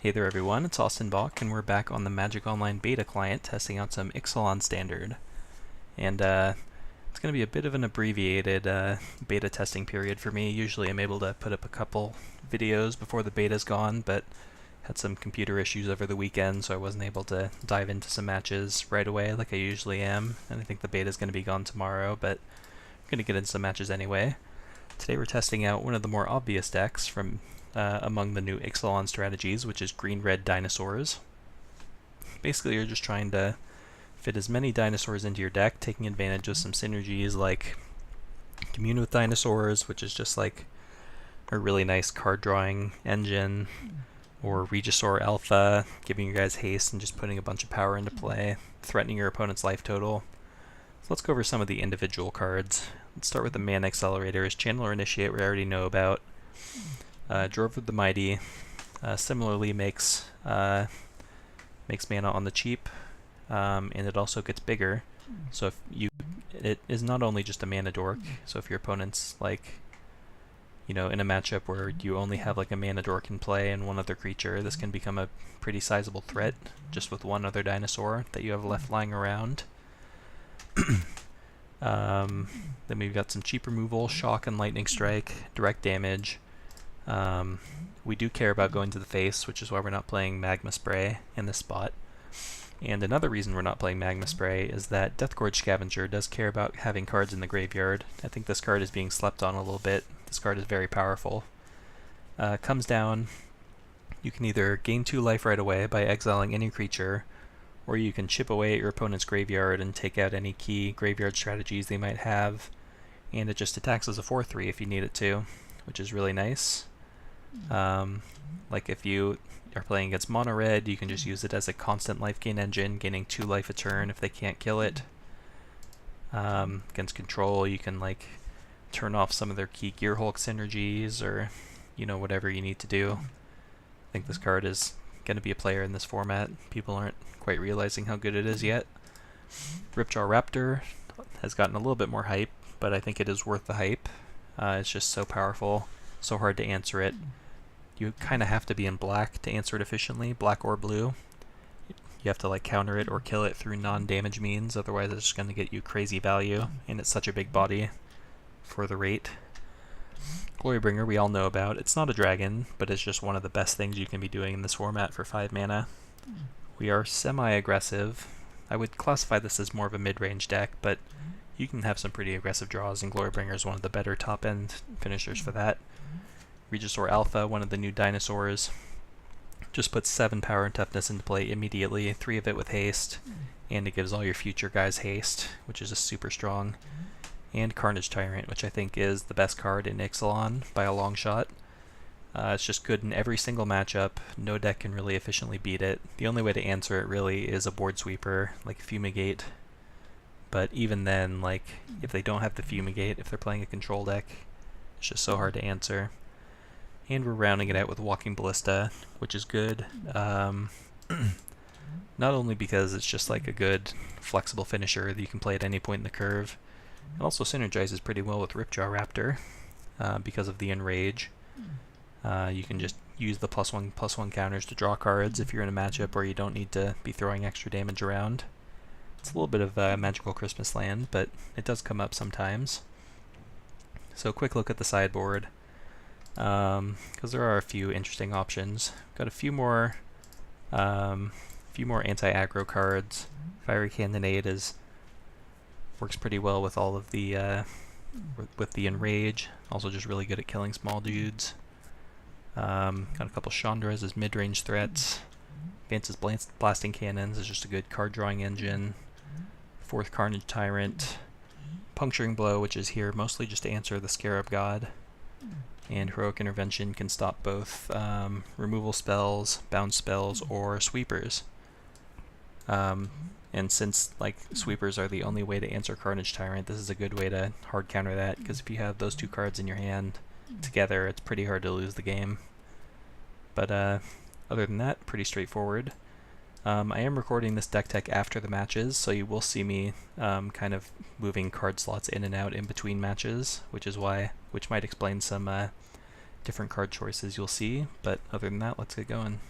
Hey there everyone, it's Austin Bach, and we're back on the Magic Online Beta Client testing out some Ixalan Standard. And it's going to be a bit of an abbreviated beta testing period for me. Usually I'm able to put up a couple videos before the beta's gone, but had some computer issues over the weekend, so I wasn't able to dive into some matches right away like I usually am. And I think the beta's going to be gone tomorrow, but I'm going to get into some matches anyway. Today we're testing out one of the more obvious decks from among the new Ixalan strategies, which is green-red Dinosaurs. Basically, you're just trying to fit as many dinosaurs into your deck, taking advantage of some synergies like Commune with Dinosaurs, which is just like a really nice card drawing engine, or Regisaur Alpha, giving you guys haste and just putting a bunch of power into play, threatening your opponent's life total. So let's go over some of the individual cards. Let's start with the Mana Accelerators. Channeler Initiate we already know about. Drove of the Mighty similarly makes mana on the cheap, and it also gets bigger. So if it is not only just a mana dork. So if your opponent's like, in a matchup where you only have like a mana dork in play and one other creature, this can become a pretty sizable threat just with one other dinosaur that you have left lying around. Then we've got some cheap removal, Shock and Lightning Strike, direct damage. We do care about going to the face, which is why we're not playing Magma Spray in this spot. And another reason we're not playing Magma Spray is that Deathgorge Scavenger does care about having cards in the graveyard. I think this card is being slept on a little bit. This card is very powerful. Comes down, you can either gain 2 life right away by exiling any creature, or you can chip away at your opponent's graveyard and take out any key graveyard strategies they might have, and it just attacks as a 4/3 if you need it to, which is really nice. Like if you are playing against mono red, you can just use it as a constant life gain engine, gaining 2 life a turn if they can't kill it. Against control, you can like turn off some of their key Gear Hulk synergies, or whatever you need to do. I think this card is going to be a player in this format. People aren't quite realizing how good it is yet. Ripjaw Raptor has gotten a little bit more hype, but I think it is worth the hype. It's just so powerful, so hard to answer it. You kind of have to be in black to answer it efficiently, black or blue. You have to like counter it or kill it through non-damage means, otherwise it's just going to get you crazy value, and it's such a big body for the rate. Glorybringer we all know about. It's not a dragon, but it's just one of the best things you can be doing in this format for 5 mana. We are semi-aggressive. I would classify this as more of a mid-range deck, but you can have some pretty aggressive draws, and Glorybringer is one of the better top-end finishers for that. Regisaur Alpha, one of the new dinosaurs, just puts 7 power and toughness into play immediately, 3 of it with haste, and it gives all your future guys haste, which is just super strong. And Carnage Tyrant, which I think is the best card in Ixalan by a long shot. It's just good in every single matchup. No deck can really efficiently beat it. The only way to answer it really is a board sweeper, like Fumigate. But even then, like, if they don't have the Fumigate, if they're playing a control deck, it's just so hard to answer. And we're rounding it out with Walking Ballista, which is good. Not only because it's just like a good flexible finisher that you can play at any point in the curve, it also synergizes pretty well with Ripjaw Raptor because of the Enrage. You can just use the +1/+1 counters to draw cards if you're in a matchup where you don't need to be throwing extra damage around. It's a little bit of Magical Christmas Land, but it does come up sometimes. So a quick look at the sideboard, because there are a few interesting options. Got a few more anti-aggro cards. Fiery Cannonade works pretty well with all of the with the Enrage. Also just really good at killing small dudes. Got a couple Chandras as mid-range threats. Vance's Blasting Cannons is just a good card drawing engine. 4th Carnage Tyrant. Puncturing Blow, which is here mostly just to answer the Scarab God. And Heroic Intervention can stop both removal spells, bounce spells, or sweepers. And since like sweepers are the only way to answer Carnage Tyrant, this is a good way to hard counter that, because if you have those 2 cards in your hand together, it's pretty hard to lose the game. But other than that, pretty straightforward. I am recording this deck tech after the matches, so you will see me kind of moving card slots in and out in between matches, which might explain some different card choices you'll see. But other than that, let's get going.